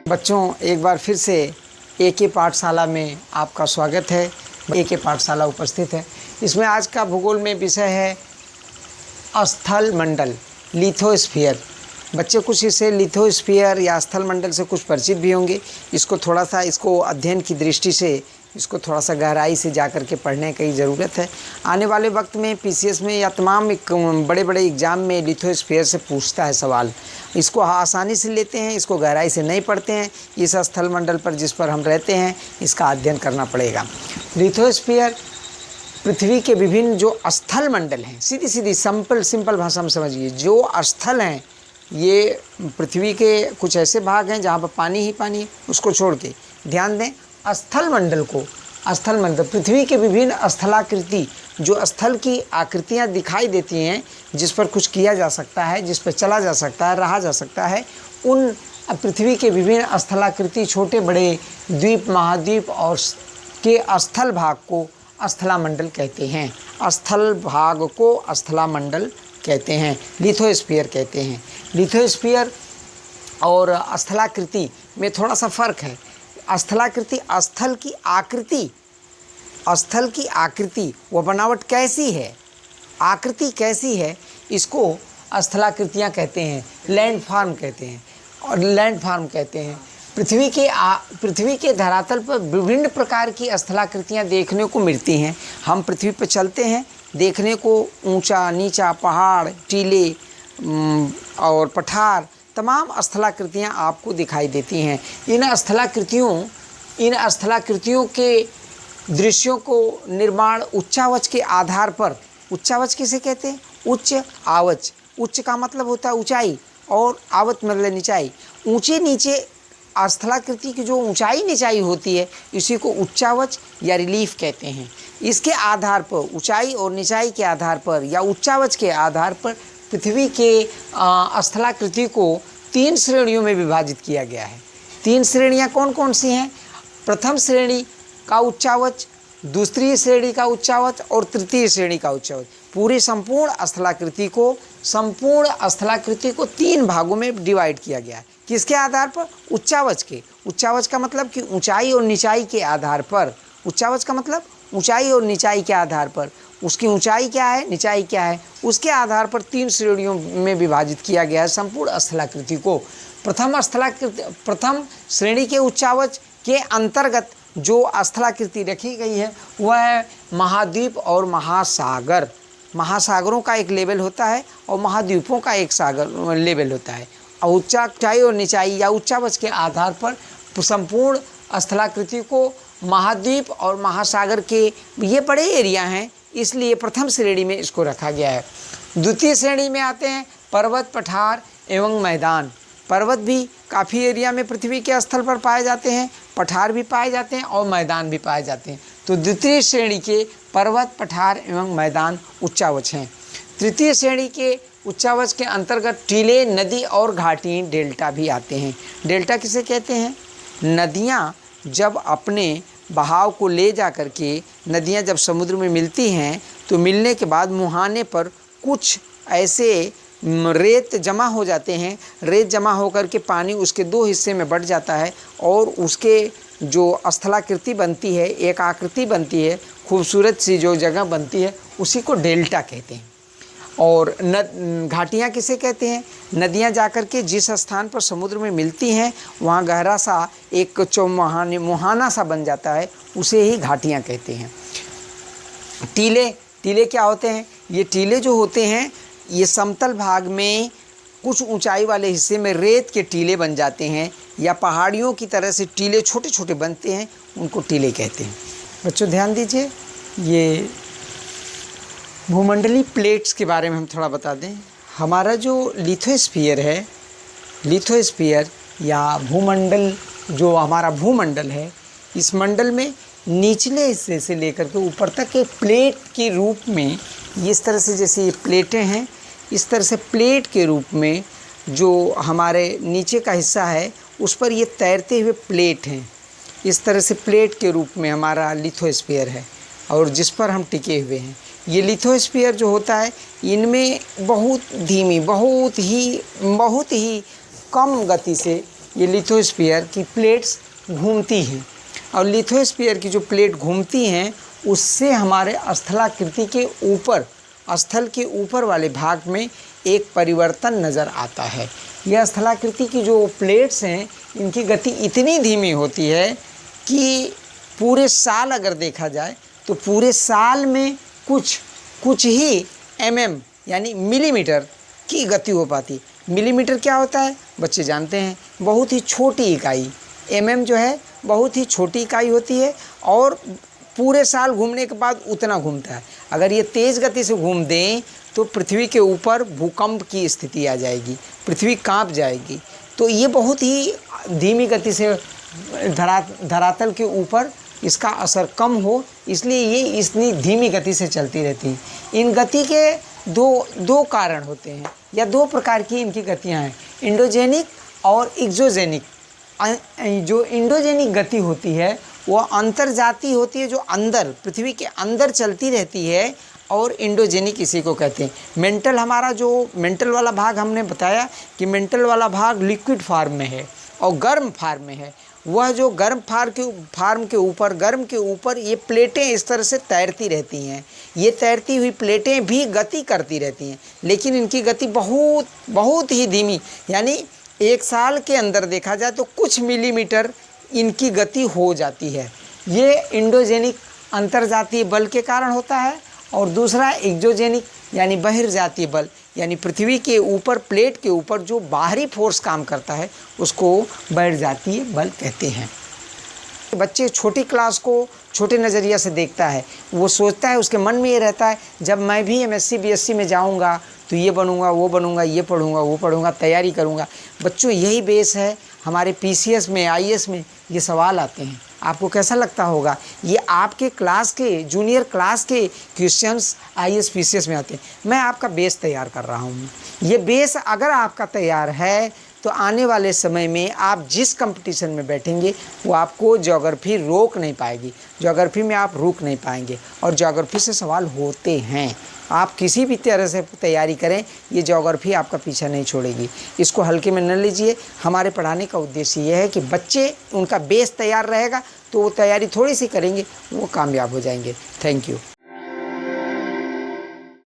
बच्चों, एक बार फिर से एक ही पाठशाला में आपका स्वागत है। एक ही पाठशाला उपस्थित है। इसमें आज का भूगोल में विषय है स्थल मंडल, लिथोस्फीयर। बच्चे कुछ इससे लिथोस्फीयर या स्थल मंडल से कुछ परिचित भी होंगे। इसको अध्ययन की दृष्टि से इसको थोड़ा सा गहराई से जा कर के पढ़ने की ज़रूरत है। आने वाले वक्त में पीसीएस में या तमाम बड़े बड़े एग्ज़ाम में लिथोस्फीयर से पूछता है सवाल। इसको आसानी से लेते हैं, इसको गहराई से नहीं पढ़ते हैं। इस स्थल मंडल पर जिस पर हम रहते हैं इसका अध्ययन करना पड़ेगा। लिथोस्फीयर पृथ्वी के विभिन्न जो स्थल मंडल हैं, सीधी सीधी सिंपल भाषा में समझिए, जो स्थल हैं ये पृथ्वी के कुछ ऐसे भाग हैं जहाँ पर पानी ही पानी है। उसको छोड़ के ध्यान दें स्थल मंडल को। स्थल मंडल पृथ्वी के विभिन्न स्थलाकृति, जो स्थल की आकृतियाँ दिखाई देती हैं, जिस पर कुछ किया जा सकता है, जिस पर चला जा सकता है, रहा जा सकता है, उन पृथ्वी के विभिन्न स्थलाकृति, छोटे बड़े द्वीप, महाद्वीप और के स्थल भाग को स्थलामंडल कहते हैं। स्थल भाग को स्थलामंडल कहते हैं, लिथोस्फीयर कहते हैं। लिथोस्फीयर और स्थलाकृति में थोड़ा सा फर्क है। स्थलाकृति स्थल की आकृति वो बनावट कैसी है, आकृति कैसी है, इसको स्थलाकृतियाँ कहते हैं, लैंडफॉर्म कहते हैं। और लैंडफॉर्म कहते हैं पृथ्वी के धरातल पर विभिन्न प्रकार की स्थलाकृतियाँ देखने को मिलती हैं। हम पृथ्वी पर चलते हैं, देखने को ऊंचा नीचा, पहाड़, टीले और पठार, तमाम स्थलाकृतियाँ आपको दिखाई देती हैं। इन स्थलाकृतियों के दृश्यों को निर्माण उच्चावच के आधार पर, उच्चावच किसे कहते हैं? उच्च आवच। उच्च का मतलब होता है ऊंचाई और आवच मतलब निचाई। ऊंचे नीचे स्थलाकृति की जो ऊंचाई निचाई होती है इसी को उच्चावच या रिलीफ कहते हैं। इसके आधार पर, ऊंचाई और निचाई के आधार पर या उच्चावच के आधार पर पृथ्वी के स्थलाकृति को 3 श्रेणियों में विभाजित किया गया है। 3 श्रेणियां कौन कौन सी हैं? प्रथम श्रेणी का उच्चावच, दूसरी श्रेणी का उच्चावच और तृतीय श्रेणी का उच्चावच। पूरी संपूर्ण स्थलाकृति को 3 भागों में डिवाइड किया गया है। किसके आधार पर? उच्चावच के। उच्चावच का मतलब कि ऊंचाई और निचाई के आधार पर। उच्चावच का मतलब ऊंचाई और निचाई के आधार पर, उसकी ऊंचाई क्या है, निचाई क्या है, उसके आधार पर 3 श्रेणियों में विभाजित किया गया है संपूर्ण स्थलाकृति को। प्रथम श्रेणी के उच्चावच के अंतर्गत जो स्थलाकृति रखी गई है वह है महाद्वीप और महासागर। महासागरों का एक लेवल होता है और महाद्वीपों का एक सागर लेवल होता है। और ऊंचाई और निचाई या उच्चावच के आधार पर संपूर्ण स्थलाकृति को महाद्वीप और महासागर के ये बड़े एरिया हैं, इसलिए प्रथम श्रेणी में इसको रखा गया है। द्वितीय श्रेणी में आते हैं पर्वत, पठार एवं मैदान। पर्वत भी काफ़ी एरिया में पृथ्वी के स्थल पर पाए जाते हैं, पठार भी पाए जाते हैं और मैदान भी पाए जाते हैं। तो द्वितीय श्रेणी के पर्वत, पठार एवं मैदान उच्चावच हैं। तृतीय श्रेणी के उच्चावच के अंतर्गत टीले, नदी और घाटी, डेल्टा भी आते हैं। डेल्टा किसे कहते हैं? नदियाँ जब अपने बहाव को ले जा कर के, नदियाँ जब समुद्र में मिलती हैं तो मिलने के बाद मुहाने पर कुछ ऐसे रेत जमा हो जाते हैं। रेत जमा होकर के पानी उसके 2 हिस्से में बँट जाता है और उसके जो स्थलाकृति बनती है, एक आकृति बनती है, खूबसूरत सी जो जगह बनती है, उसी को डेल्टा कहते हैं। और घाटियाँ किसे कहते हैं? नदियाँ जाकर के जिस स्थान पर समुद्र में मिलती हैं वहाँ गहरा सा एक मुहाना सा बन जाता है, उसे ही घाटियाँ कहते हैं। टीले क्या होते हैं? ये टीले जो होते हैं ये समतल भाग में कुछ ऊंचाई वाले हिस्से में रेत के टीले बन जाते हैं या पहाड़ियों की तरह से टीले छोटे छोटे बनते हैं, उनको टीले कहते हैं। बच्चों ध्यान दीजिए, ये भूमंडलीय प्लेट्स के बारे में हम थोड़ा बता दें। हमारा जो लिथोस्फीयर है, लिथोस्फीयर या भूमंडल, जो हमारा भूमंडल है, इस मंडल में निचले हिस्से से लेकर के ऊपर तक एक प्लेट के रूप में, इस तरह से जैसे ये प्लेटें हैं, इस तरह से प्लेट के रूप में जो हमारे नीचे का हिस्सा है उस पर ये तैरते हुए प्लेट हैं। इस तरह से प्लेट के रूप में हमारा लिथोस्फीयर है और जिस पर हम टिके हुए हैं। ये लिथोस्फीयर जो होता है इनमें बहुत धीमी, बहुत ही कम गति से ये लिथोस्फीयर की प्लेट्स घूमती हैं और लिथोस्फीयर की जो प्लेट घूमती हैं उससे हमारे स्थलाकृति के ऊपर, स्थल के ऊपर वाले भाग में एक परिवर्तन नज़र आता है। यह स्थलाकृति की जो प्लेट्स हैं इनकी गति इतनी धीमी होती है कि पूरे साल अगर देखा जाए तो पूरे साल में कुछ ही यानी मिलीमीटर की गति हो पाती। मिलीमीटर क्या होता है बच्चे जानते हैं, बहुत ही छोटी इकाई। जो है बहुत ही छोटी इकाई होती है और पूरे साल घूमने के बाद उतना घूमता है। अगर ये तेज़ गति से घूम दें तो पृथ्वी के ऊपर भूकंप की स्थिति आ जाएगी, पृथ्वी कांप जाएगी। तो ये बहुत ही धीमी गति से धरातल के ऊपर इसका असर कम हो, इसलिए ये इतनी धीमी गति से चलती रहती है। इन गति के दो कारण होते हैं या दो प्रकार की इनकी गतियाँ हैं, इंडोजेनिक और एक्सोजेनिक। जो इंडोजेनिक गति होती है वो अंतर्जातीय होती है, जो अंदर पृथ्वी के अंदर चलती रहती है, और इंडोजेनिक इसी को कहते हैं। मेंटल वाला भाग हमने बताया कि मेंटल वाला भाग लिक्विड फार्म में है और गर्म फार्म में है। वह जो गर्म फार्म के ऊपर ये प्लेटें इस तरह से तैरती रहती हैं। ये तैरती हुई प्लेटें भी गति करती रहती हैं, लेकिन इनकी गति बहुत ही धीमी, यानी एक साल के अंदर देखा जाए तो कुछ मिलीमीटर इनकी गति हो जाती है। ये इंडोजेनिक अंतर्जातीय बल के कारण होता है, और दूसरा एक्सोजेनिक यानी बहिर्जातीय बल, यानी पृथ्वी के ऊपर प्लेट के ऊपर जो बाहरी फोर्स काम करता है उसको बहिर्जातीय बल कहते हैं। बच्चे छोटी क्लास को छोटे नज़रिया से देखता है, वो सोचता है, उसके मन में ये रहता है जब मैं भी MSc BSc में जाऊंगा तो ये बनूंगा, वो बनूंगा, ये पढ़ूंगा, वो पढ़ूंगा, तैयारी करूंगा। बच्चों यही बेस है हमारे PCS में, IAS में ये सवाल आते हैं। आपको कैसा लगता होगा? ये आपके क्लास के, जूनियर क्लास के क्वेश्चंस IAS PCS में आते हैं। मैं आपका बेस तैयार कर रहा हूँ। ये बेस अगर आपका तैयार है तो आने वाले समय में आप जिस कंपटीशन में बैठेंगे वो आपको ज्योग्राफी रोक नहीं पाएगी, ज्योग्राफी में आप रुक नहीं पाएंगे, और ज्योग्राफी से सवाल होते हैं। आप किसी भी तरह से तैयारी करें, ये ज्योग्राफी आपका पीछा नहीं छोड़ेगी। इसको हल्के में न लीजिए। हमारे पढ़ाने का उद्देश्य ये है कि बच्चे, उनका बेस तैयार रहेगा तो वो तैयारी थोड़ी सी करेंगे, वो कामयाब हो जाएंगे। Thank you.